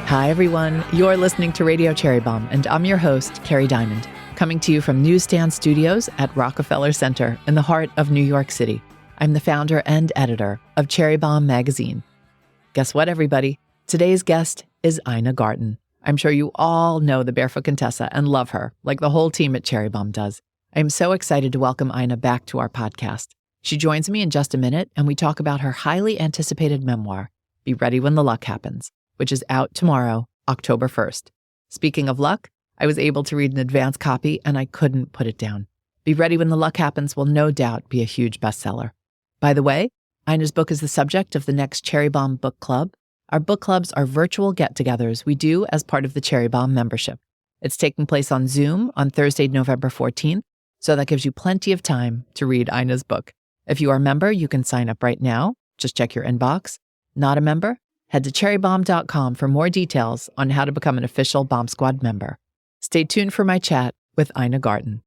Hi, everyone. You're listening to Radio Cherry Bomb, and I'm your host, Kerry Diamond, coming to you from Newsstand Studios at Rockefeller Center in the heart of New York City. I'm the founder and editor of Cherry Bomb magazine. Guess what, everybody? Today's guest is Ina Garten. I'm sure you all know the Barefoot Contessa and love her, like the whole team at Cherry Bomb does. I'm so excited to welcome Ina back to our podcast. She joins me in just a minute, and we talk about her highly anticipated memoir, Be Ready When the Luck Happens, which is out tomorrow, October 1st. Speaking of luck, I was able to read an advance copy and I couldn't put it down. Be Ready When the Luck Happens will no doubt be a huge bestseller. By the way, Ina's book is the subject of the next Cherry Bomb Book Club. Our book clubs are virtual get-togethers we do as part of the Cherry Bomb membership. It's taking place on Zoom on Thursday, November 14th, so that gives you plenty of time to read Ina's book. If you are a member, you can sign up right now. Just check your inbox. Not a member? Head to cherrybomb.com for more details on how to become an official Bomb Squad member. Stay tuned for my chat with Ina Garten.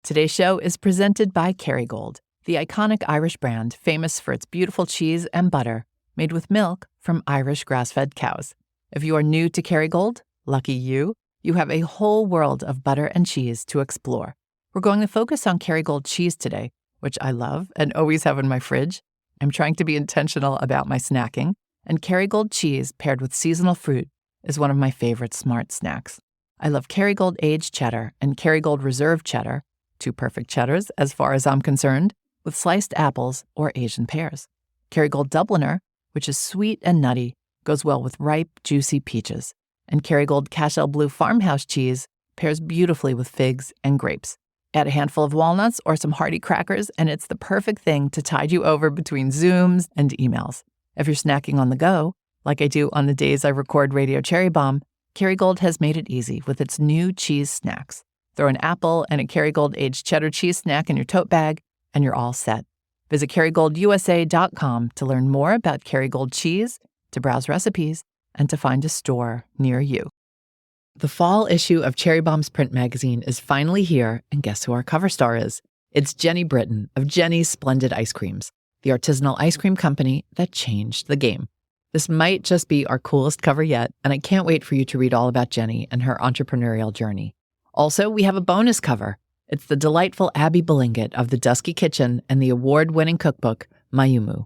Today's show is presented by Kerrygold, the iconic Irish brand famous for its beautiful cheese and butter made with milk from Irish grass-fed cows. If you are new to Kerrygold, lucky you have a whole world of butter and cheese to explore. We're going to focus on Kerrygold cheese today, which I love and always have in my fridge. I'm trying to be intentional about my snacking. And Kerrygold cheese paired with seasonal fruit is one of my favorite smart snacks. I love Kerrygold aged cheddar and Kerrygold reserve cheddar, two perfect cheddars as far as I'm concerned, with sliced apples or Asian pears. Kerrygold Dubliner, which is sweet and nutty, goes well with ripe, juicy peaches. And Kerrygold Cashel Blue farmhouse cheese pairs beautifully with figs and grapes. Add a handful of walnuts or some hearty crackers, and it's the perfect thing to tide you over between Zooms and emails. If you're snacking on the go, like I do on the days I record Radio Cherry Bomb, Kerrygold has made it easy with its new cheese snacks. Throw an apple and a Kerrygold aged cheddar cheese snack in your tote bag, and you're all set. Visit KerrygoldUSA.com to learn more about Kerrygold cheese, to browse recipes, and to find a store near you. The fall issue of Cherry Bomb's print magazine is finally here, and guess who our cover star is? It's Jenny Britton of Jenny's Splendid Ice Creams, the artisanal ice cream company that changed the game. This might just be our coolest cover yet, and I can't wait for you to read all about Jenny and her entrepreneurial journey. Also, we have a bonus cover. It's the delightful Abby Bellingett of The Dusky Kitchen and the award-winning cookbook, Mayumu.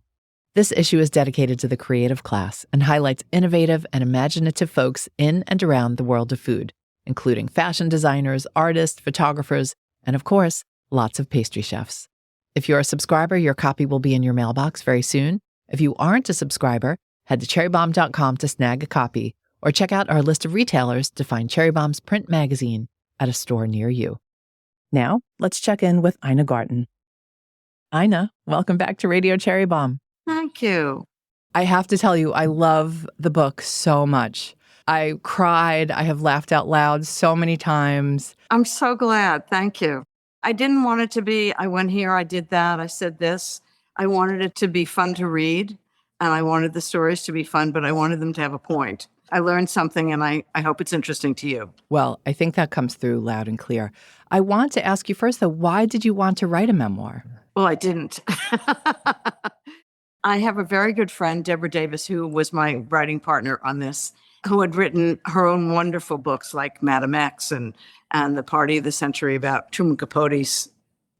This issue is dedicated to the creative class and highlights innovative and imaginative folks in and around the world of food, including fashion designers, artists, photographers, and of course, lots of pastry chefs. If you're a subscriber, your copy will be in your mailbox very soon. If you aren't a subscriber, head to cherrybomb.com to snag a copy, or check out our list of retailers to find Cherry Bomb's print magazine at a store near you. Now, let's check in with Ina Garten. Ina, welcome back to Radio Cherry Bomb. Thank you. I have to tell you, I love the book so much. I cried. I have laughed out loud so many times. I'm so glad. Thank you. I didn't want it to be, I went here, I did that, I said this. I wanted it to be fun to read, and I wanted the stories to be fun, but I wanted them to have a point. I learned something, and I hope it's interesting to you. Well, I think that comes through loud and clear. I want to ask you first, though, why did you want to write a memoir? Well, I didn't. I have a very good friend, Deborah Davis, who was my writing partner on this, who had written her own wonderful books like Madam X and The Party of the Century about Truman Capote's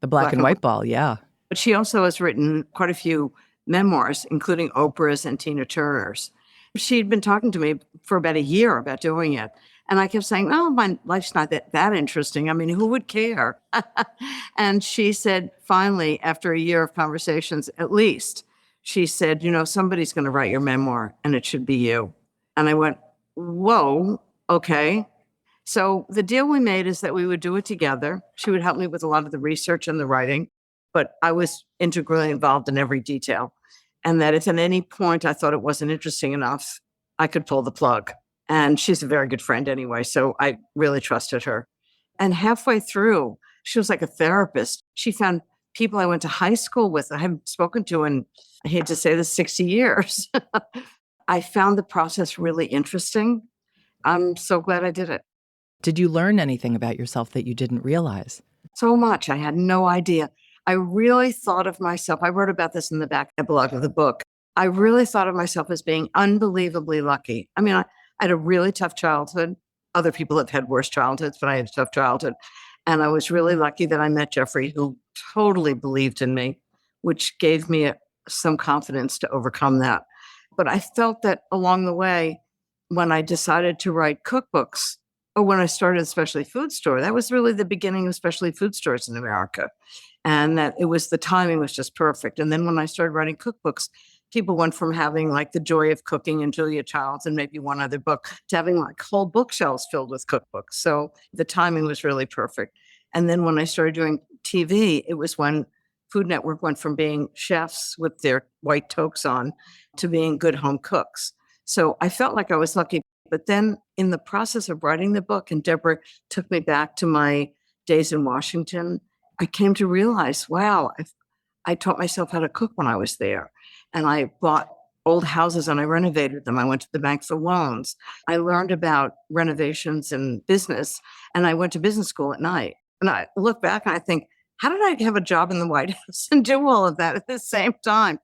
The Black and White Ball, yeah. But she also has written quite a few memoirs, including Oprah's and Tina Turner's. She'd been talking to me for about a year about doing it. And I kept saying, oh, my life's not that interesting. I mean, who would care? And she said, finally, after a year of conversations, at least, she said, somebody's going to write your memoir, and it should be you. And I went, whoa, okay. So the deal we made is that we would do it together. She would help me with a lot of the research and the writing, but I was integrally involved in every detail. And that if at any point I thought it wasn't interesting enough, I could pull the plug. And she's a very good friend anyway, so I really trusted her. And halfway through, she was like a therapist. She found people I went to high school with, I haven't spoken to in, I hate to say this, 60 years. I found the process really interesting. I'm so glad I did it. Did you learn anything about yourself that you didn't realize? So much. I had no idea. I really thought of myself, I wrote about this in the back epilogue of the book. I really thought of myself as being unbelievably lucky. I mean, I had a really tough childhood. Other people have had worse childhoods, but I had a tough childhood. And I was really lucky that I met Jeffrey, who totally believed in me, which gave me some confidence to overcome that. But I felt that along the way, when I decided to write cookbooks, or when I started a specialty food store, that was really the beginning of specialty food stores in America. And that the timing was just perfect. And then when I started writing cookbooks, people went from having like The Joy of Cooking and Julia Childs and maybe one other book to having like whole bookshelves filled with cookbooks. So the timing was really perfect. And then when I started doing TV, it was when Food Network went from being chefs with their white toques on to being good home cooks. So I felt like I was lucky. But then in the process of writing the book, and Deborah took me back to my days in Washington, I came to realize, wow, I taught myself how to cook when I was there. And I bought old houses and I renovated them. I went to the bank for loans. I learned about renovations and business, and I went to business school at night. And I look back and I think, how did I have a job in the White House and do all of that at the same time?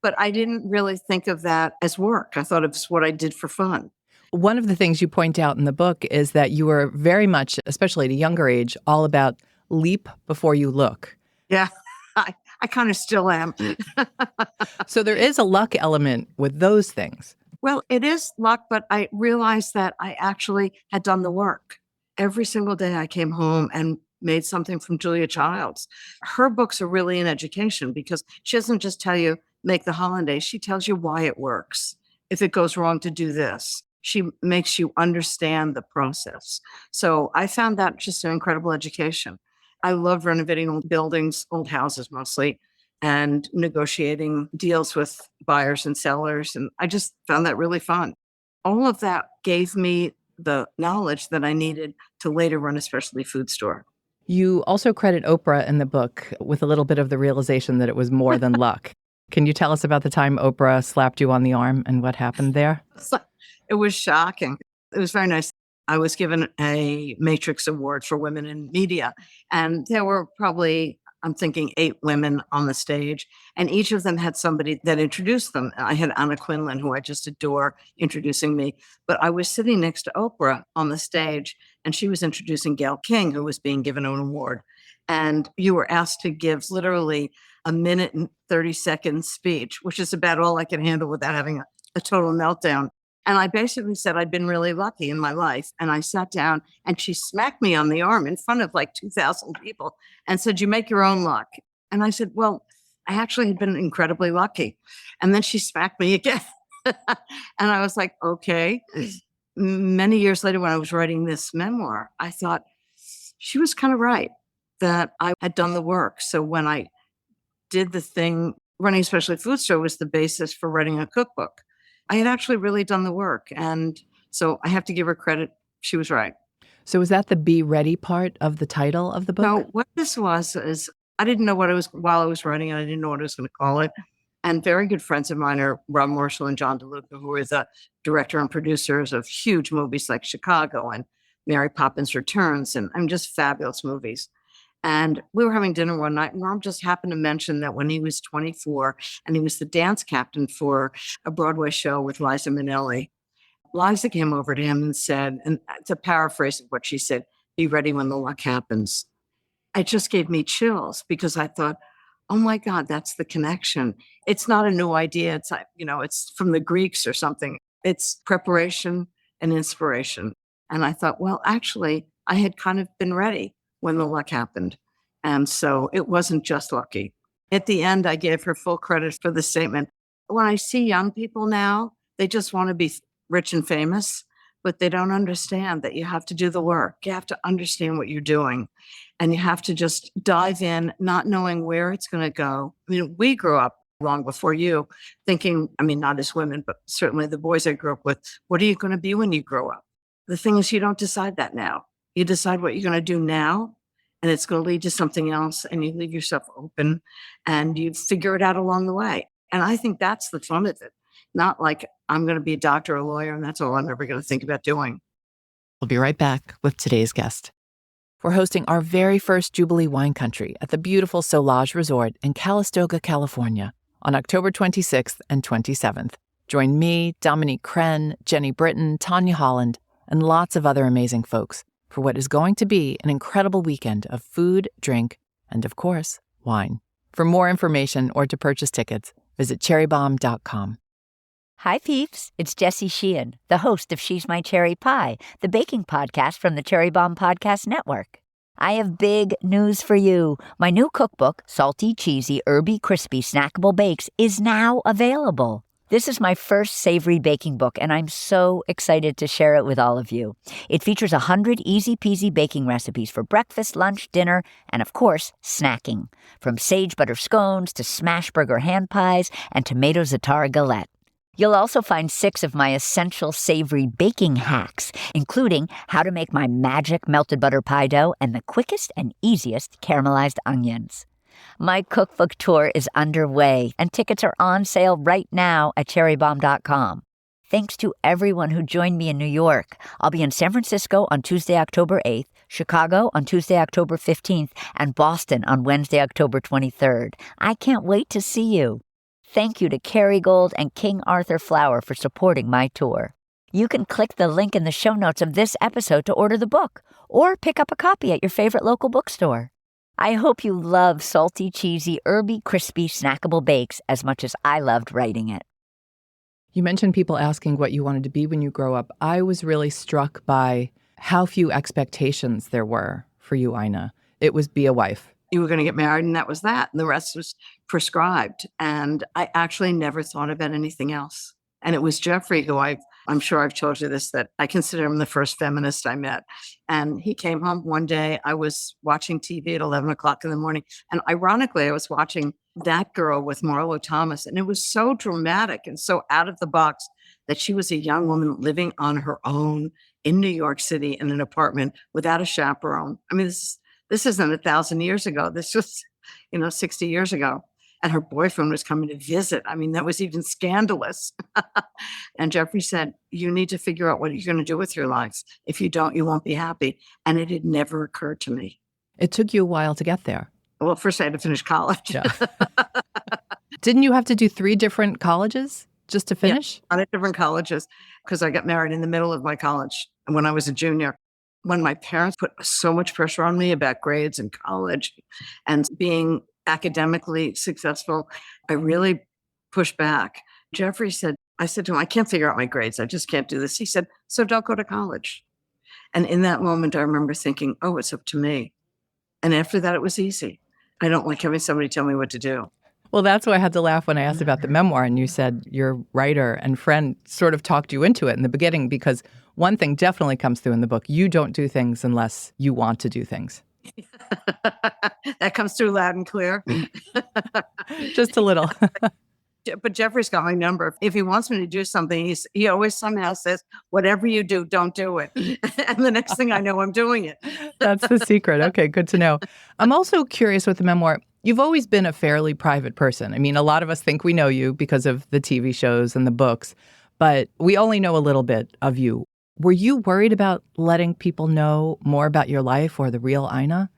But I didn't really think of that as work. I thought it was what I did for fun. One of the things you point out in the book is that you were very much, especially at a younger age, all about leap before you look. Yeah, I kind of still am. So there is a luck element with those things. Well, it is luck, but I realized that I actually had done the work. Every single day I came home and made something from Julia Childs. Her books are really an education because she doesn't just tell you, make the hollandaise. She tells you why it works. If it goes wrong, to do this. She makes you understand the process. So I found that just an incredible education. I love renovating old buildings, old houses mostly, and negotiating deals with buyers and sellers. And I just found that really fun. All of that gave me the knowledge that I needed to later run a specialty food store. You also credit Oprah in the book with a little bit of the realization that it was more than luck. Can you tell us about the time Oprah slapped you on the arm and what happened there? It was shocking. It was very nice. I was given a Matrix Award for Women in Media, and there were probably, I'm thinking, 8 women on the stage, and each of them had somebody that introduced them. I had Anna Quinlan, who I just adore, introducing me, but I was sitting next to Oprah on the stage, and she was introducing Gayle King, who was being given an award. And you were asked to give literally a minute and 30-second speech, which is about all I can handle without having a total meltdown. And I basically said I'd been really lucky in my life. And I sat down and she smacked me on the arm in front of like 2,000 people and said, you make your own luck. And I said, well, I actually had been incredibly lucky. And then she smacked me again. And I was like, okay. Many years later, when I was writing this memoir, I thought she was kind of right that I had done the work. So when I did the thing, running a specialty food store was the basis for writing a cookbook. I had actually really done the work. And so I have to give her credit. She was right. So is that the be ready part of the title of the book? No, what this was is I didn't know what it was while I was writing it. I didn't know what I was going to call it. And very good friends of mine are Rob Marshall and John DeLuca, who were the director and producers of huge movies like Chicago and Mary Poppins Returns. And I'm just fabulous movies. And we were having dinner one night, and Rob just happened to mention that when he was 24 and he was the dance captain for a Broadway show with Liza Minnelli, Liza came over to him and said, and it's a paraphrase of what she said, be ready when the luck happens. It just gave me chills because I thought, oh my God, that's the connection. It's not a new idea. It's, it's from the Greeks or something. It's preparation and inspiration. And I thought, well, actually, I had kind of been ready when the luck happened. And so it wasn't just lucky. At the end, I gave her full credit for the statement. When I see young people now, they just want to be rich and famous, but they don't understand that you have to do the work. You have to understand what you're doing. And you have to just dive in, not knowing where it's going to go. I mean, we grew up long before you thinking, not as women, but certainly the boys I grew up with, what are you going to be when you grow up? The thing is, you don't decide that now. You decide what you're going to do now, and it's going to lead to something else, and you leave yourself open, and you figure it out along the way. And I think that's the fun of it. Not like I'm going to be a doctor or a lawyer, and that's all I'm ever going to think about doing. We'll be right back with today's guest. We're hosting our very first Jubilee Wine Country at the beautiful Solage Resort in Calistoga, California, on October 26th and 27th. Join me, Dominique Crenn, Jenny Britton, Tanya Holland, and lots of other amazing folks for what is going to be an incredible weekend of food, drink, and of course, wine. For more information or to purchase tickets, visit cherrybomb.com. Hi, peeps. It's Jessie Sheehan, the host of She's My Cherry Pie, the baking podcast from the Cherry Bomb Podcast Network. I have big news for you. My new cookbook, Salty, Cheesy, Herby, Crispy, Snackable Bakes, is now available. This is my first savory baking book, and I'm so excited to share it with all of you. It features 100 easy-peasy baking recipes for breakfast, lunch, dinner, and of course, snacking. From sage butter scones to smash burger hand pies and tomato za'atar galette. You'll also find 6 of my essential savory baking hacks, including how to make my magic melted butter pie dough and the quickest and easiest caramelized onions. My cookbook tour is underway, and tickets are on sale right now at cherrybomb.com. Thanks to everyone who joined me in New York. I'll be in San Francisco on Tuesday, October 8th, Chicago on Tuesday, October 15th, and Boston on Wednesday, October 23rd. I can't wait to see you. Thank you to Kerrygold and King Arthur Flour for supporting my tour. You can click the link in the show notes of this episode to order the book, or pick up a copy at your favorite local bookstore. I hope you love salty, cheesy, herby, crispy, snackable bakes as much as I loved writing it. You mentioned people asking what you wanted to be when you grow up. I was really struck by how few expectations there were for you, Ina. It was be a wife. You were going to get married, and that was that. And the rest was prescribed. And I actually never thought about anything else. And it was Jeffrey who I'm sure I've told you this, that I consider him the first feminist I met. And he came home one day. I was watching TV at 11 o'clock in the morning. And ironically, I was watching That Girl with Marlo Thomas. And it was so dramatic and so out of the box that she was a young woman living on her own in New York City in an apartment without a chaperone. I mean, this isn't 1,000 years ago. This was, 60 years ago. And her boyfriend was coming to visit. I mean, that was even scandalous. And Jeffrey said, you need to figure out what you're going to do with your life. If you don't, you won't be happy. And it had never occurred to me. It took you a while to get there. Well, first I had to finish college. Yeah. Didn't you have to do 3 different colleges just to finish? Yeah, 3 different colleges, because I got married in the middle of my college when I was a junior. When my parents put so much pressure on me about grades in college and being academically successful, I really pushed back. Jeffrey said, I said to him, I can't figure out my grades. I just can't do this. He said, so don't go to college. And in that moment, I remember thinking, oh, it's up to me. And after that, it was easy. I don't like having somebody tell me what to do. Well, that's why I had to laugh when I asked about the memoir, and you said your writer and friend sort of talked you into it in the beginning, because one thing definitely comes through in the book. You don't do things unless you want to do things. That comes through loud and clear. Just a little. But Jeffrey's got my number. If he wants me to do something, he always somehow says, whatever you do, don't do it. And the next thing I know, I'm doing it. That's the secret. Okay, good to know. I'm also curious with the memoir. You've always been a fairly private person. I mean, a lot of us think we know you because of the TV shows and the books, but we only know a little bit of you. Were you worried about letting people know more about your life or the real Ina?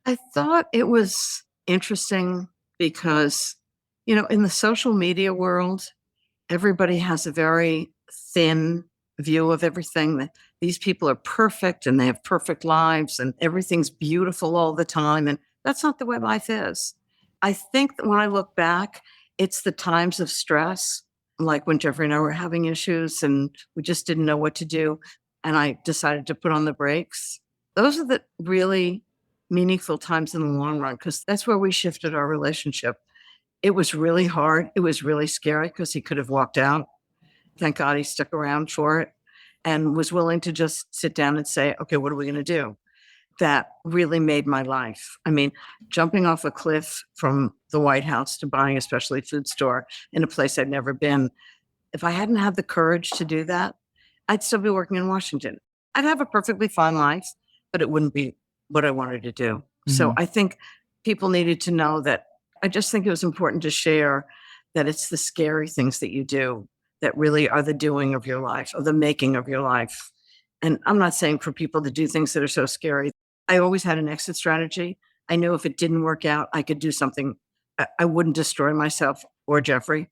I thought it was interesting because, in the social media world, everybody has a very thin view of everything. That these people are perfect and they have perfect lives and everything's beautiful all the time. And that's not the way life is. I think that when I look back, it's the times of stress, like when Jeffrey and I were having issues and we just didn't know what to do. And I decided to put on the brakes. Those are the really meaningful times in the long run, because that's where we shifted our relationship. It was really hard. It was really scary because he could have walked out. Thank God he stuck around for it and was willing to just sit down and say, okay, what are we going to do? That really made my life. I mean, jumping off a cliff from the White House to buying a specialty food store in a place I'd never been. If I hadn't had the courage to do that, I'd still be working in Washington. I'd have a perfectly fine life, but it wouldn't be what I wanted to do. Mm-hmm. So I think people needed to know that. I just think it was important to share that it's the scary things that you do that really are the doing of your life, or the making of your life. And I'm not saying for people to do things that are so scary. I always had an exit strategy. I knew if it didn't work out, I could do something. I wouldn't destroy myself or Jeffrey,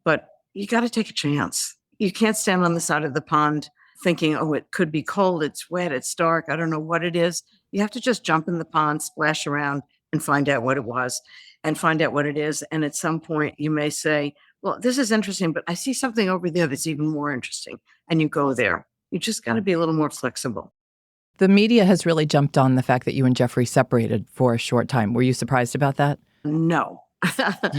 but you got to take a chance. You can't stand on the side of the pond thinking, oh, it could be cold, it's wet, it's dark, I don't know what it is. You have to just jump in the pond, splash around, and find out what it was and find out what it is. And at some point, you may say, well, this is interesting, but I see something over there that's even more interesting. And you go there. You just got to be a little more flexible. The media has really jumped on the fact that you and Jeffrey separated for a short time. Were you surprised about that? No.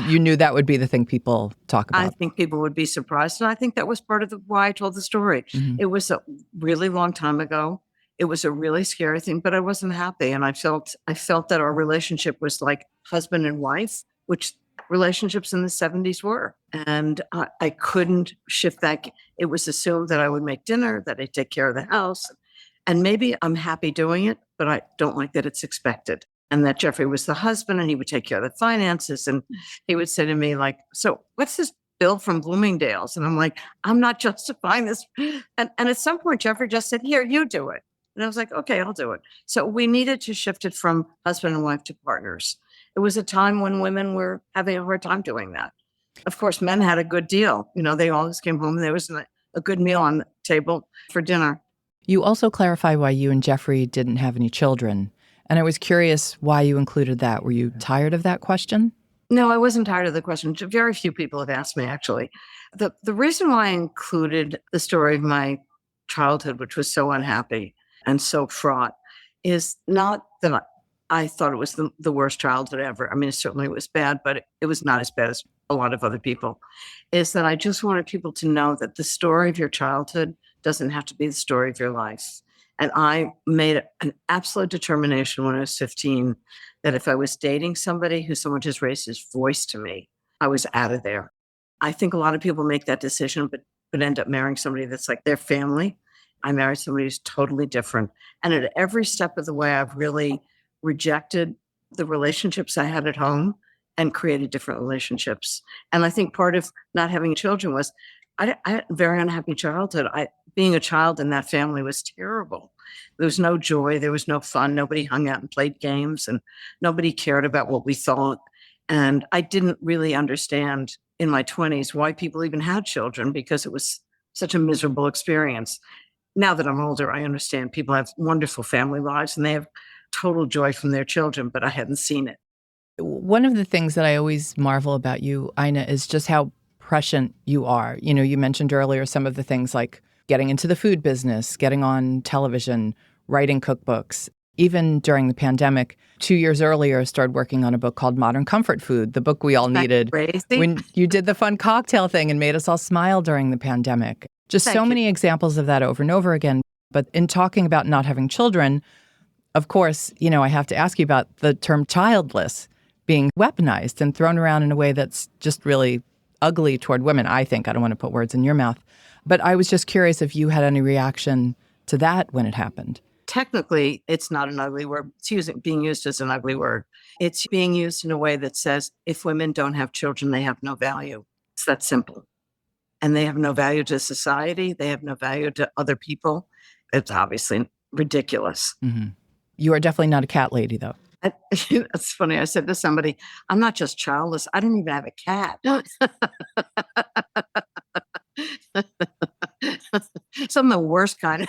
You knew that would be the thing people talk about. I think people would be surprised. And I think that was part of why I told the story. Mm-hmm. It was a really long time ago. It was a really scary thing, but I wasn't happy. And I felt that our relationship was like husband and wife, which relationships in the 70s were. And I couldn't shift that. It was assumed that I would make dinner, that I'd take care of the house. And maybe I'm happy doing it, but I don't like that it's expected. And that Jeffrey was the husband and he would take care of the finances. And he would say to me, like, so what's this bill from Bloomingdale's? And I'm like, I'm not justifying this. And at some point, Jeffrey just said, here, you do it. And I was like, okay, I'll do it. So we needed to shift it from husband and wife to partners. It was a time when women were having a hard time doing that. Of course, men had a good deal. You know, they always came home and there was a good meal on the table for dinner. You also clarify why you and Jeffrey didn't have any children. And I was curious why you included that. Were you tired of that question? No, I wasn't tired of the question. Very few people have asked me, actually. The reason why I included the story of my childhood, which was so unhappy and so fraught, is not that I thought it was the worst childhood ever. I mean, certainly it was bad, but it was not as bad as a lot of other people. Is that I just wanted people to know that the story of your childhood doesn't have to be the story of your life. And I made an absolute determination when I was 15 that if I was dating somebody who someone just raised his voice to me, I was out of there. I think a lot of people make that decision, but end up marrying somebody that's like their family. I married somebody who's totally different. And at every step of the way, I've really rejected the relationships I had at home and created different relationships. And I think part of not having children was I had a very unhappy childhood. Being a child in that family was terrible. There was no joy. There was no fun. Nobody hung out and played games, and nobody cared about what we thought. And I didn't really understand in my 20s why people even had children, because it was such a miserable experience. Now that I'm older, I understand people have wonderful family lives and they have total joy from their children, but I hadn't seen it. One of the things that I always marvel about you, Ina, is just how prescient you are. You know, you mentioned earlier some of the things like getting into the food business, getting on television, writing cookbooks. Even during the pandemic, 2 years earlier, started working on a book called Modern Comfort Food, the book we all needed when you did the fun cocktail thing and made us all smile during the pandemic. Just so many examples of that over and over again. But in talking about not having children, of course, you know, I have to ask you about the term childless being weaponized and thrown around in a way that's just really ugly toward women, I think. I don't want to put words in your mouth. But I was just curious if you had any reaction to that when it happened. Technically, it's not an ugly word. It's being used as an ugly word. It's being used in a way that says if women don't have children, they have no value. It's that simple. And they have no value to society. They have no value to other people. It's obviously ridiculous. Mm-hmm. You are definitely not a cat lady, though. It's funny. I said to somebody, I'm not just childless. I don't even have a cat. So I'm the worst kind of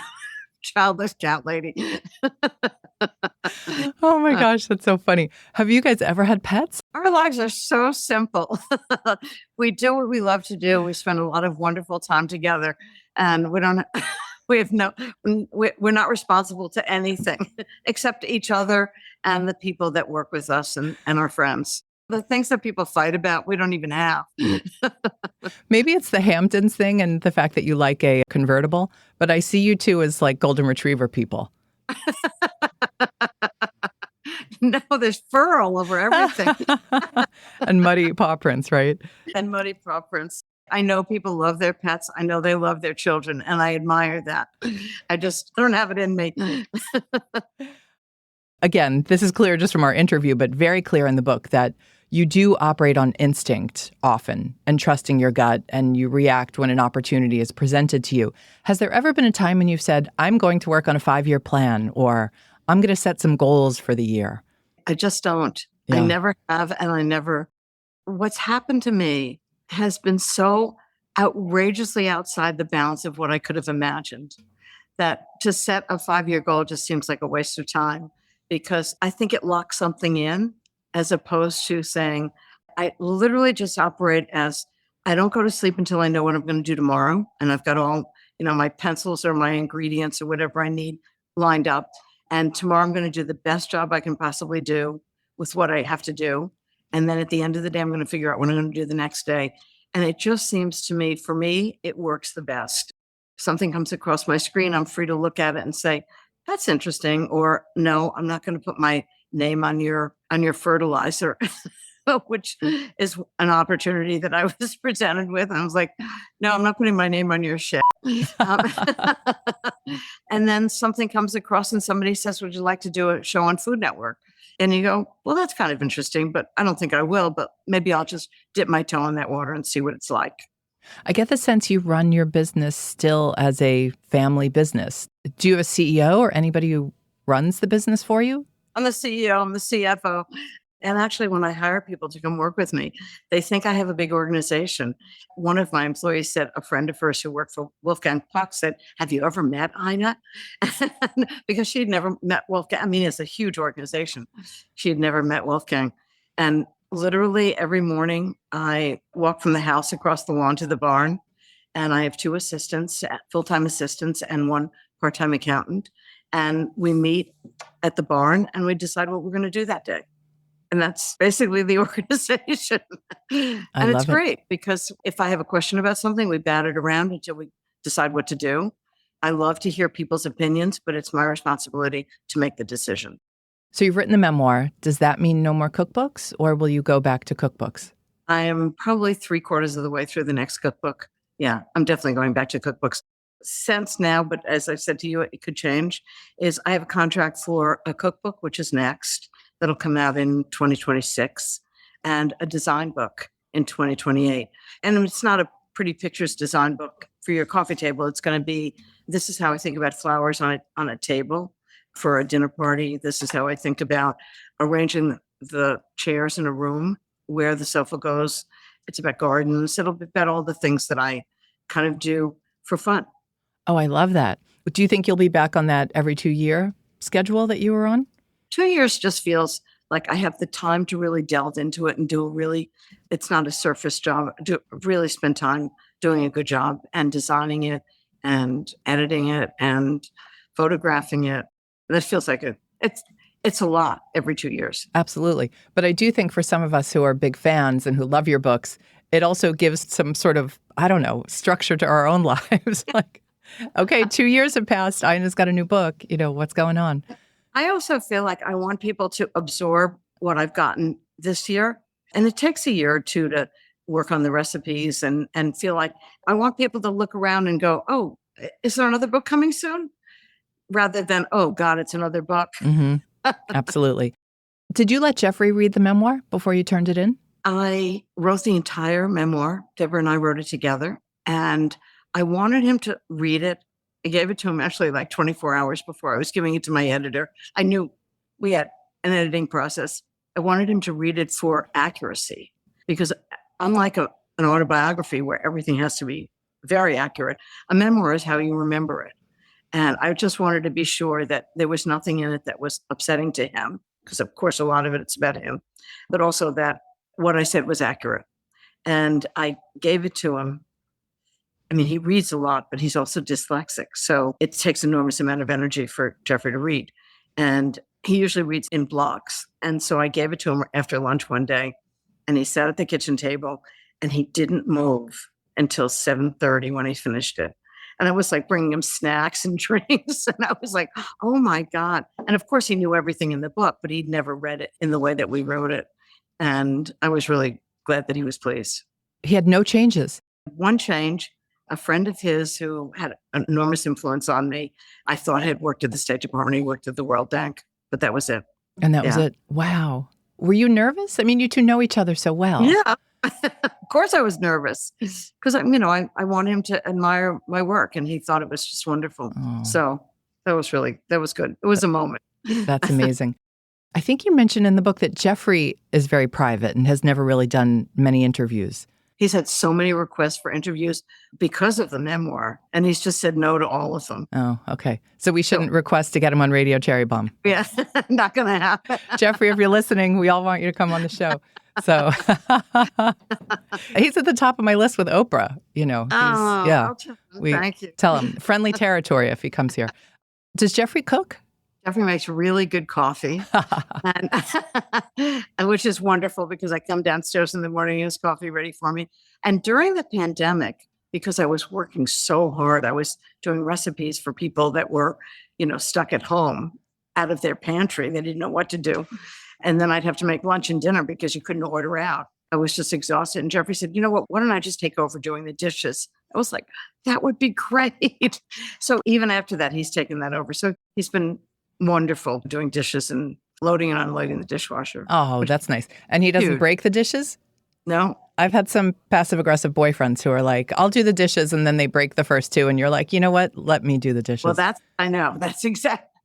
childless cat lady. Oh my gosh, that's so funny. Have you guys ever had pets? Our lives are so simple. We do what we love to do. We spend a lot of wonderful time together, and we're not responsible to anything except each other and the people that work with us and our friends. The things that people fight about, we don't even have. Maybe it's the Hamptons thing and the fact that you like a convertible, but I see you two as like golden retriever people. No, there's fur all over everything. And muddy paw prints, right? And muddy paw prints. I know people love their pets. I know they love their children, and I admire that. I don't have it in me. Again, this is clear just from our interview, but very clear in the book that you do operate on instinct often and trusting your gut, and you react when an opportunity is presented to you. Has there ever been a time when you've said, I'm going to work on a 5-year plan, or I'm going to set some goals for the year? I just don't. Yeah. I never have, and what's happened to me has been so outrageously outside the bounds of what I could have imagined. That to set a 5-year goal just seems like a waste of time because I think it locks something in as opposed to saying, I literally just operate as I don't go to sleep until I know what I'm going to do tomorrow. And I've got all, my pencils or my ingredients or whatever I need lined up. And tomorrow I'm going to do the best job I can possibly do with what I have to do. And then at the end of the day, I'm going to figure out what I'm going to do the next day. And it just seems to me, for me, it works the best. Something comes across my screen, I'm free to look at it and say, that's interesting. Or no, I'm not going to put my name on your fertilizer, which is an opportunity that I was presented with. I was like, no, I'm not putting my name on your shit. And then something comes across and somebody says, would you like to do a show on Food Network? And you go, well, that's kind of interesting, but I don't think I will, but maybe I'll just dip my toe in that water and see what it's like. I get the sense you run your business still as a family business. Do you have a CEO or anybody who runs the business for you? I'm the CEO, I'm the CFO. And actually, when I hire people to come work with me, they think I have a big organization. One of my employees said, a friend of hers who worked for Wolfgang Puck said, have you ever met Ina? Because she had never met Wolfgang. I mean, it's a huge organization. She had never met Wolfgang. And literally every morning, I walk from the house across the lawn to the barn. And I have 2 assistants, full-time assistants, and 1 part-time accountant. And we meet at the barn and we decide what we're going to do that day. And that's basically the organization. And it's great because if I have a question about something, we bat it around until we decide what to do. I love to hear people's opinions, but it's my responsibility to make the decision. So you've written the memoir. Does that mean no more cookbooks or will you go back to cookbooks? I am probably 3/4 of the way through the next cookbook. Yeah, I'm definitely going back to cookbooks. Since now, but as I said to you, it could change, is I have a contract for a cookbook, which is next. That'll come out in 2026, and a design book in 2028. And it's not a pretty pictures design book for your coffee table. It's going to be, this is how I think about flowers on a table for a dinner party. This is how I think about arranging the chairs in a room where the sofa goes. It's about gardens. It'll be about all the things that I kind of do for fun. Oh, I love that. Do you think you'll be back on that every 2-year schedule that you were on? 2 years just feels like I have the time to really delve into it and it's not a surface job, really spend time doing a good job and designing it and editing it and photographing it. That feels like it's a lot every 2 years. Absolutely. But I do think for some of us who are big fans and who love your books, it also gives some sort of, structure to our own lives. Like, okay, 2 years have passed. Ina's got a new book. What's going on? I also feel like I want people to absorb what I've gotten this year. And it takes a year or 2 to work on the recipes and feel like I want people to look around and go, oh, is there another book coming soon? Rather than, oh, God, it's another book. Mm-hmm. Absolutely. Did you let Jeffrey read the memoir before you turned it in? I wrote the entire memoir. Deborah and I wrote it together. And I wanted him to read it. I gave it to him actually like 24 hours before I was giving it to my editor. I knew we had an editing process. I wanted him to read it for accuracy because unlike an autobiography where everything has to be very accurate, a memoir is how you remember it. And I just wanted to be sure that there was nothing in it that was upsetting to him because, of course, a lot of it's about him, but also that what I said was accurate. And I gave it to him. I mean, he reads a lot, but he's also dyslexic. So it takes enormous amount of energy for Jeffrey to read. And he usually reads in blocks. And so I gave it to him after lunch one day. And he sat at the kitchen table and he didn't move until 7:30 when he finished it. And I was like bringing him snacks and drinks. And I was like, oh my God. And of course, he knew everything in the book, but he'd never read it in the way that we wrote it. And I was really glad that he was pleased. He had no changes. One change. A friend of his who had an enormous influence on me, I thought had worked at the State Department. He worked at the World Bank, but that was it. And that was it. Wow. Were you nervous? I mean, you two know each other so well. Yeah. Of course I was nervous because, I wanted him to admire my work and he thought it was just wonderful. Oh. So that was good. It was a moment. That's amazing. I think you mentioned in the book that Jeffrey is very private and has never really done many interviews. He's had so many requests for interviews because of the memoir, and he's just said no to all of them. Oh, okay. So we shouldn't request to get him on Radio Cherry Bomb. Yeah, not going to happen. Jeffrey, if you're listening, we all want you to come on the show. So he's at the top of my list with Oprah. I'll tell him. Thank you. Tell him. Friendly territory if he comes here. Does Jeffrey cook? Jeffrey makes really good coffee, and which is wonderful because I come downstairs in the morning and his coffee ready for me. And during the pandemic, because I was working so hard, I was doing recipes for people that were, stuck at home out of their pantry. They didn't know what to do. And then I'd have to make lunch and dinner because you couldn't order out. I was just exhausted. And Jeffrey said, you know what, why don't I just take over doing the dishes? I was like, that would be great. So even after that, he's taken that over. So he's been wonderful doing dishes and loading and unloading the dishwasher. Oh, that's nice. And he doesn't break the dishes? No. I've had some passive-aggressive boyfriends who are like, I'll do the dishes, and then they break the first two, and you're like, you know what? Let me do the dishes. Well, I know. That's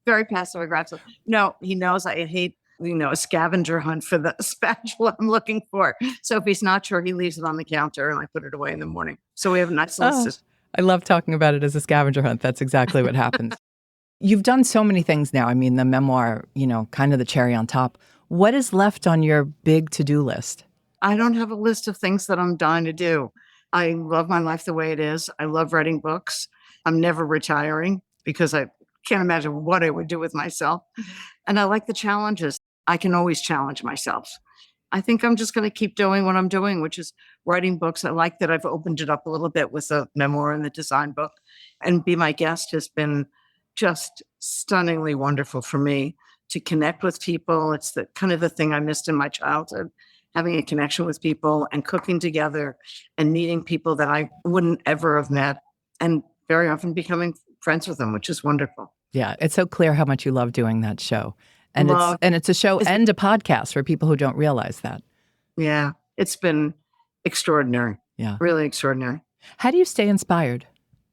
very passive-aggressive. No, he knows I hate, a scavenger hunt for the spatula I'm looking for. So if he's not sure, he leaves it on the counter, and I put it away in the morning. So we have a nice little system. I love talking about it as a scavenger hunt. That's exactly what happens. You've done so many things now. I mean, the memoir, kind of the cherry on top. What is left on your big to-do list? I don't have a list of things that I'm dying to do. I love my life the way it is. I love writing books. I'm never retiring because I can't imagine what I would do with myself. And I like the challenges. I can always challenge myself. I think I'm just going to keep doing what I'm doing, which is writing books. I like that I've opened it up a little bit with the memoir and the design book. And Be My Guest has been just stunningly wonderful for me to connect with people. It's the kind of the thing I missed in my childhood, having a connection with people and cooking together and meeting people that I wouldn't ever have met and very often becoming friends with them, which is wonderful. Yeah, it's so clear how much you love doing that show. And it's a show and a podcast for people who don't realize that. Yeah, it's been extraordinary. Yeah. Really extraordinary. How do you stay inspired?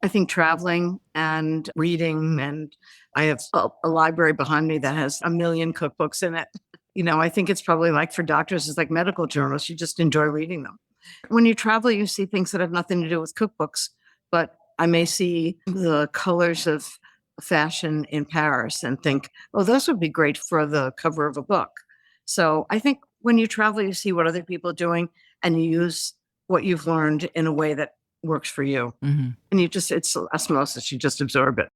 I think traveling and reading, and I have a library behind me that has 1 million cookbooks in it. I think it's probably like for doctors, it's like medical journals. You just enjoy reading them. When you travel, you see things that have nothing to do with cookbooks, but I may see the colors of fashion in Paris and think, oh, those would be great for the cover of a book. So I think when you travel, you see what other people are doing and you use what you've learned in a way that works for you. Mm-hmm. And it's osmosis, you just absorb it.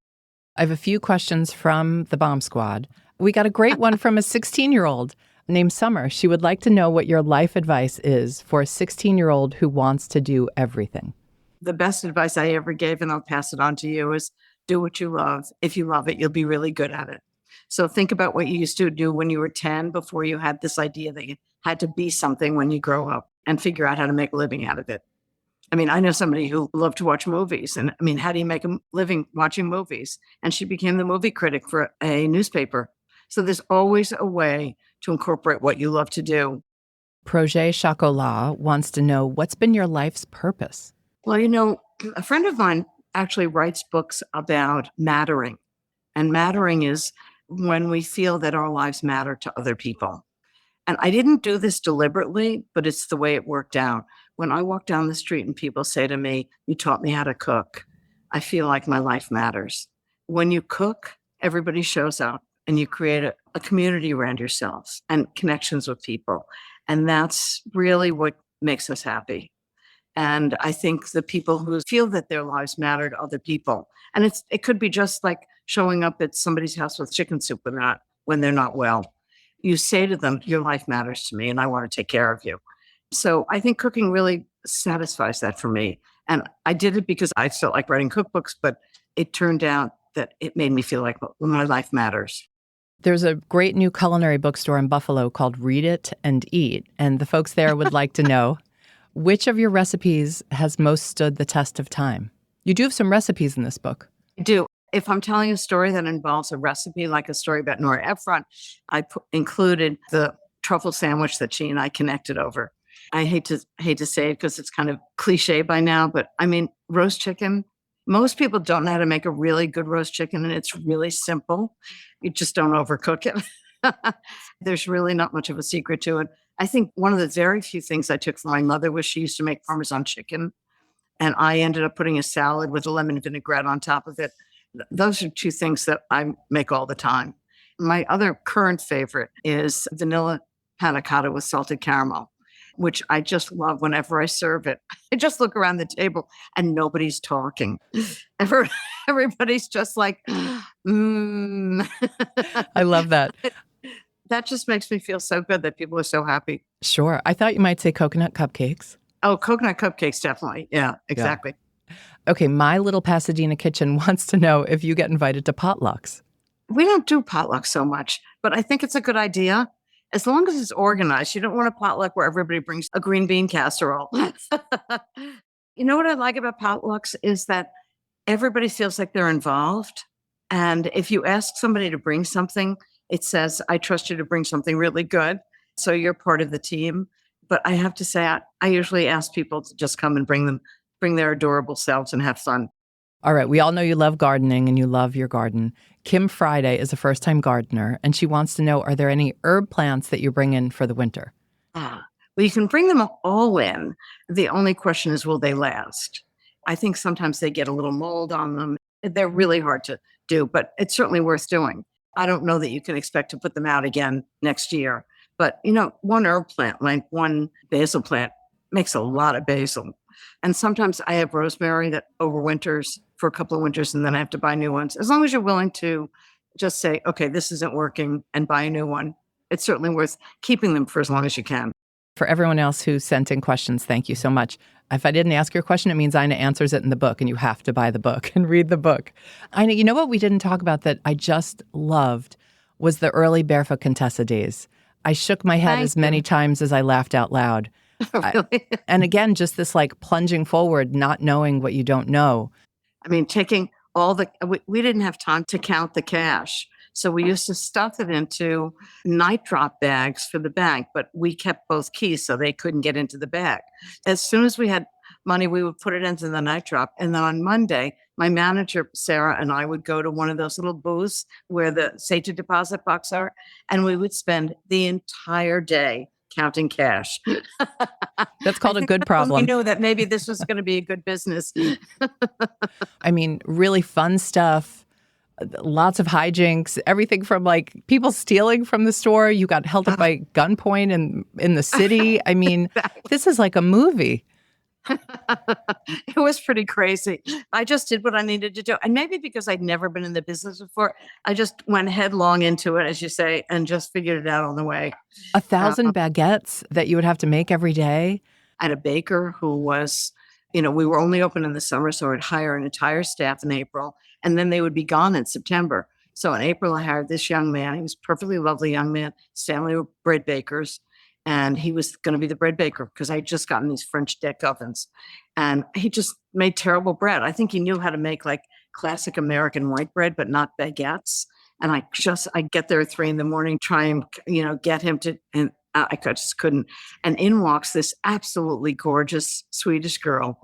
I have a few questions from the Bomb Squad. We got a great one from a 16-year-old named Summer. She would like to know what your life advice is for a 16-year-old who wants to do everything. The best advice I ever gave, and I'll pass it on to you, is do what you love. If you love it, you'll be really good at it. So think about what you used to do when you were 10 before you had this idea that you had to be something when you grow up, and figure out how to make a living out of it. I mean, I know somebody who loved to watch movies. And I mean, how do you make a living watching movies? And she became the movie critic for a newspaper. So there's always a way to incorporate what you love to do. Projet Chocolat wants to know, what's been your life's purpose? Well, a friend of mine actually writes books about mattering. And mattering is when we feel that our lives matter to other people. And I didn't do this deliberately, but it's the way it worked out. When I walk down the street and people say to me, you taught me how to cook, I feel like my life matters. When you cook, everybody shows up and you create a community around yourselves and connections with people. And that's really what makes us happy. And I think the people who feel that their lives matter to other people, and it could be just like showing up at somebody's house with chicken soup when they're not well. You say to them, your life matters to me and I want to take care of you. So I think cooking really satisfies that for me. And I did it because I felt like writing cookbooks, but it turned out that it made me feel like my life matters. There's a great new culinary bookstore in Buffalo called Read It and Eat. And the folks there would like to know, which of your recipes has most stood the test of time? You do have some recipes in this book. I do. If I'm telling a story that involves a recipe, like a story about Nora Ephron, I included the truffle sandwich that she and I connected over. I hate to say it because it's kind of cliche by now, but I mean, roast chicken. Most people don't know how to make a really good roast chicken, and it's really simple. You just don't overcook it. There's really not much of a secret to it. I think one of the very few things I took from my mother was she used to make Parmesan chicken. And I ended up putting a salad with a lemon vinaigrette on top of it. Those are two things that I make all the time. My other current favorite is vanilla panna cotta with salted caramel, which I just love whenever I serve it. I just look around the table and nobody's talking. Everybody's just like, mm. I love that. That just makes me feel so good that people are so happy. Sure. I thought you might say coconut cupcakes. Oh, coconut cupcakes, definitely. Yeah, exactly. Yeah. Okay, my little Pasadena kitchen wants to know if you get invited to potlucks. We don't do potlucks so much, but I think it's a good idea. As long as it's organized. You don't want a potluck where everybody brings a green bean casserole. You know what I like about potlucks is that everybody feels like they're involved. And if you ask somebody to bring something, it says, I trust you to bring something really good. So you're part of the team. But I have to say, I usually ask people to just come and bring their adorable selves and have fun. All right. We all know you love gardening and you love your garden. Kim Friday is a first-time gardener, and she wants to know, are there any herb plants that you bring in for the winter? Well, you can bring them all in. The only question is, will they last? I think sometimes they get a little mold on them. They're really hard to do, but it's certainly worth doing. I don't know that you can expect to put them out again next year. But, one herb plant, like one basil plant, makes a lot of basil. And sometimes I have rosemary that overwinters for a couple of winters, and then I have to buy new ones. As long as you're willing to just say, okay, this isn't working, and buy a new one, it's certainly worth keeping them for as long as you can. For everyone else who sent in questions, thank you so much. If I didn't ask your question, it means Ina answers it in the book, and you have to buy the book and read the book. Ina, you know what we didn't talk about that I just loved was the early Barefoot Contessa days. I shook my head as many times as I laughed out loud. Really? And again, just this like plunging forward, not knowing what you don't know. I mean, taking we didn't have time to count the cash. So we used to stuff it into night drop bags for the bank, but we kept both keys so they couldn't get into the bag. As soon as we had money, we would put it into the night drop. And then on Monday, my manager, Sarah, and I would go to one of those little booths where the safety deposit box are, and we would spend the entire day counting cash. That's called a good problem. We knew that maybe this was going to be a good business. I mean, really fun stuff. Lots of hijinks, everything from like people stealing from the store. You got held up by gunpoint in the city. I mean, this is like a movie. It was pretty crazy. I just did what I needed to do. And maybe because I'd never been in the business before, I just went headlong into it, as you say, and just figured it out on the way. 1,000 baguettes that you would have to make every day. I had a baker who was, we were only open in the summer, so I'd hire an entire staff in April, and then they would be gone in September. So in April, I hired this young man. He was a perfectly lovely young man. His family were bread bakers. And he was going to be the bread baker because I had just gotten these French deck ovens. And he just made terrible bread. I think he knew how to make like classic American white bread, but not baguettes. And I get there at 3 a.m, try and, get him to, and I just couldn't. And in walks this absolutely gorgeous Swedish girl.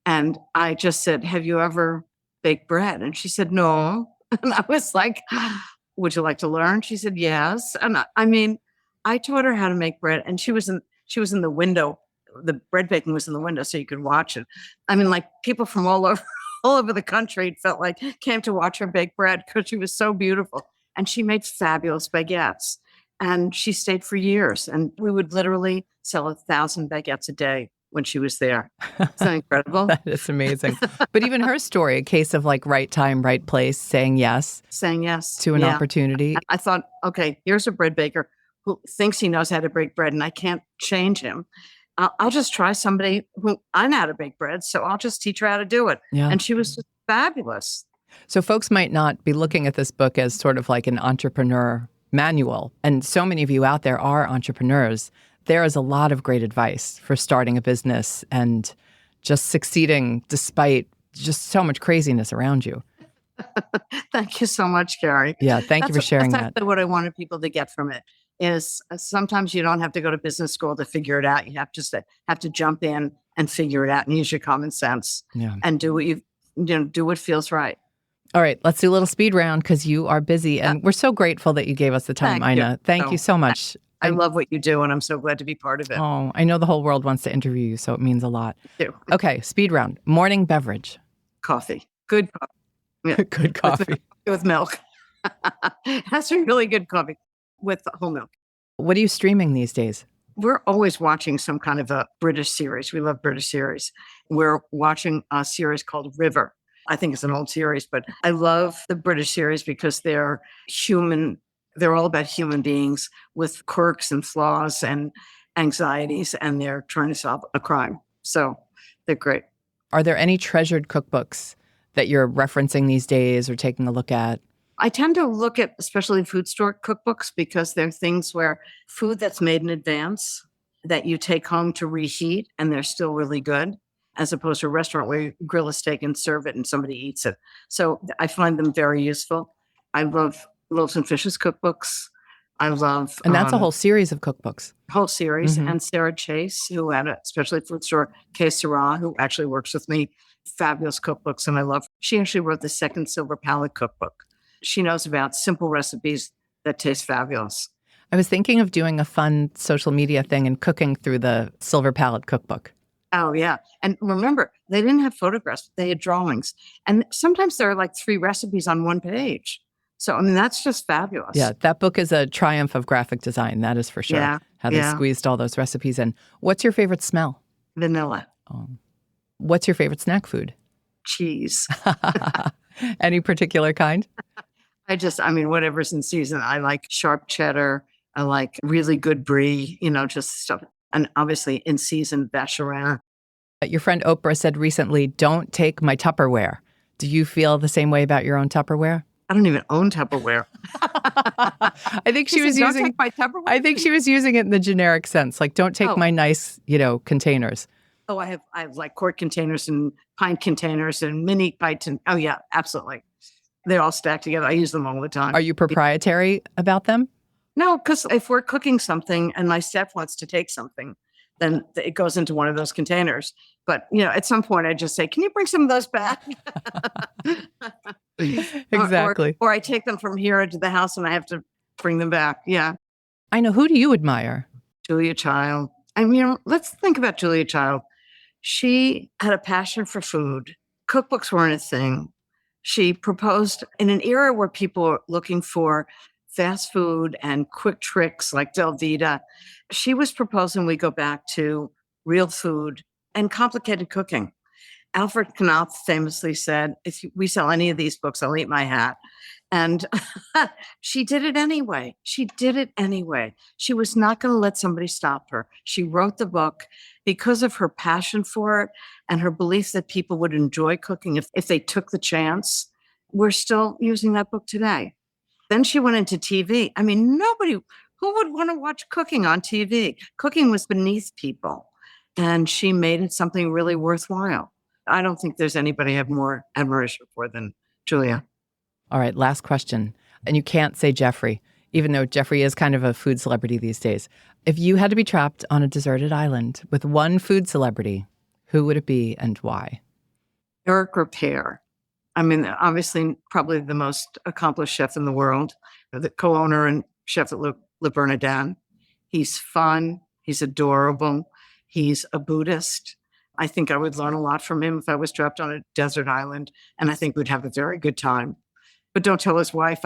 And I just said, have you ever baked bread? And she said, no. And I was like, would you like to learn? She said, yes. And I taught her how to make bread, and she was in the window. The bread baking was in the window, so you could watch it. I mean, like people from all over the country, it felt like, came to watch her bake bread because she was so beautiful. And she made fabulous baguettes, and she stayed for years. And we would literally sell 1,000 baguettes a day when she was there. Isn't that incredible? That is amazing. But even her story, a case of like right time, right place, saying yes to an opportunity. I thought, okay, here's a bread baker who thinks he knows how to bake bread, and I can't change him. I'll just try somebody who I know how to bake bread, so I'll just teach her how to do it. Yeah. And she was just fabulous. So folks might not be looking at this book as sort of like an entrepreneur manual, and so many of you out there are entrepreneurs. There is a lot of great advice for starting a business and just succeeding despite just so much craziness around you. Thank you so much, Kerry. Yeah, thank you for sharing that. That's what I wanted people to get from it. Is sometimes you don't have to go to business school to figure it out. You have to jump in and figure it out and use your common sense and do what do what feels right. All right, let's do a little speed round because you are busy, and we're so grateful that you gave us the time, Ina. Thank you so much. I love what you do, and I'm so glad to be part of it. Oh, I know the whole world wants to interview you, so it means a lot. Too. Okay, speed round. Morning beverage. Coffee. Good coffee. Yeah. Good coffee. With milk. It has to be really good coffee with whole milk. What are you streaming these days? We're always watching some kind of a British series. We love British series. We're watching a series called River. I think it's an old series, but I love the British series because they're human. They're all about human beings with quirks and flaws and anxieties, and they're trying to solve a crime. So they're great. Are there any treasured cookbooks that you're referencing these days or taking a look at? I tend to look at especially food store cookbooks because they're things where food that's made in advance that you take home to reheat and they're still really good, as opposed to a restaurant where you grill a steak and serve it and somebody eats it. So I find them very useful. I love Loaves and Fishes cookbooks. I love... And that's a whole series of cookbooks. Whole series. Mm-hmm. And Sarah Chase, who had a especially food store, Que Sera, who actually works with me, fabulous cookbooks. And I love... She actually wrote the second Silver Palette cookbook. She knows about simple recipes that taste fabulous. I was thinking of doing a fun social media thing and cooking through the Silver Palette cookbook. Oh, yeah. And remember, they didn't have photographs. They had drawings. And sometimes there are like 3 recipes on one page. So, I mean, that's just fabulous. Yeah, that book is a triumph of graphic design. That is for sure. Yeah, How they squeezed all those recipes in. What's your favorite smell? Vanilla. What's your favorite snack food? Cheese. Any particular kind? I mean, whatever's in season. I like sharp cheddar. I like really good brie, just stuff. And obviously in season, Vacherin. Your friend Oprah said recently, don't take my Tupperware. Do you feel the same way about your own Tupperware? I don't even own Tupperware. I think she was using... Don't take my Tupperware? I think she was using it in the generic sense. Like, don't take my nice, containers. Oh, I have like quart containers and pint containers and mini pints. Oh, yeah, absolutely. They're all stacked together. I use them all the time. Are you proprietary about them? No, because if we're cooking something and my staff wants to take something, then it goes into one of those containers. But, at some point I just say, can you bring some of those back? Exactly. Or I take them from here to the house and I have to bring them back. Yeah. I know. Who do you admire? Julia Child. I mean, let's think about Julia Child. She had a passion for food. Cookbooks weren't a thing. She proposed in an era where people were looking for fast food and quick tricks like Velveeta. She was proposing we go back to real food and complicated cooking. Alfred Knopf famously said, if we sell any of these books, I'll eat my hat. And she did it anyway. She did it anyway. She was not going to let somebody stop her. She wrote the book because of her passion for it and her belief that people would enjoy cooking if they took the chance. We're still using that book today. Then she went into TV. I mean, who would want to watch cooking on TV? Cooking was beneath people. And she made it something really worthwhile. I don't think there's anybody I have more admiration for than Julia. All right, last question. And you can't say Jeffrey, even though Jeffrey is kind of a food celebrity these days. If you had to be trapped on a deserted island with one food celebrity, who would it be and why? Eric Repair. I mean, obviously, probably the most accomplished chef in the world, the co-owner and chef at Le Bernardin. He's fun. He's adorable. He's a Buddhist. I think I would learn a lot from him if I was trapped on a desert island, and I think we'd have a very good time. But don't tell his wife.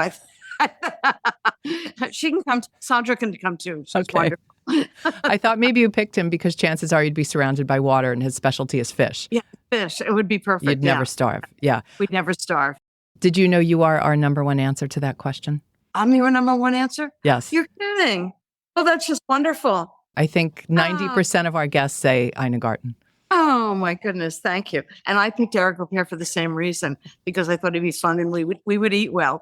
She can come. Sandra can come too. She's okay. Wonderful. I thought maybe you picked him because chances are you'd be surrounded by water and his specialty is fish. Yeah, fish. It would be perfect. You'd never starve. Yeah. We'd never starve. Did you know you are our number one answer to that question? I'm your number one answer? Yes. You're kidding. Oh, that's just wonderful. I think 90% of our guests say Ina Garten. Oh, my goodness. Thank you. And I picked Eric Repair for the same reason, because I thought it'd be fun and we would eat well.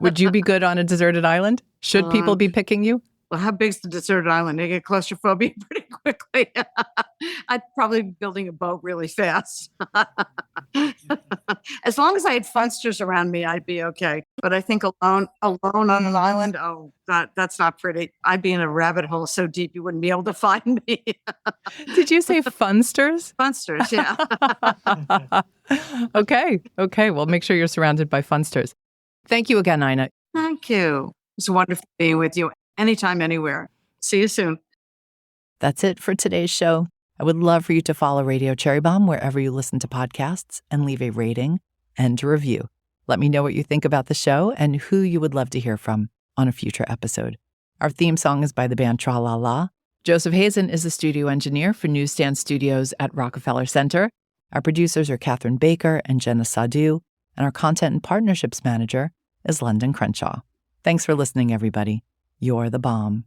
Would you be good on a deserted island? Should people be picking you? Well, how big's the deserted island? I get claustrophobia pretty quickly. I'd probably be building a boat really fast. As long as I had funsters around me, I'd be okay. But I think alone on an island, oh, that's not pretty. I'd be in a rabbit hole so deep you wouldn't be able to find me. Did you say funsters? Funsters, yeah. Okay. Well, make sure you're surrounded by funsters. Thank you again, Ina. Thank you. It's wonderful being with you. anytime, anywhere. See you soon. That's it for today's show. I would love for you to follow Radio Cherry Bomb wherever you listen to podcasts and leave a rating and a review. Let me know what you think about the show and who you would love to hear from on a future episode. Our theme song is by the band Tra La La. Joseph Hazen is the studio engineer for Newsstand Studios at Rockefeller Center. Our producers are Catherine Baker and Jenna Sadu, and our content and partnerships manager is London Crenshaw. Thanks for listening, everybody. You're the bomb.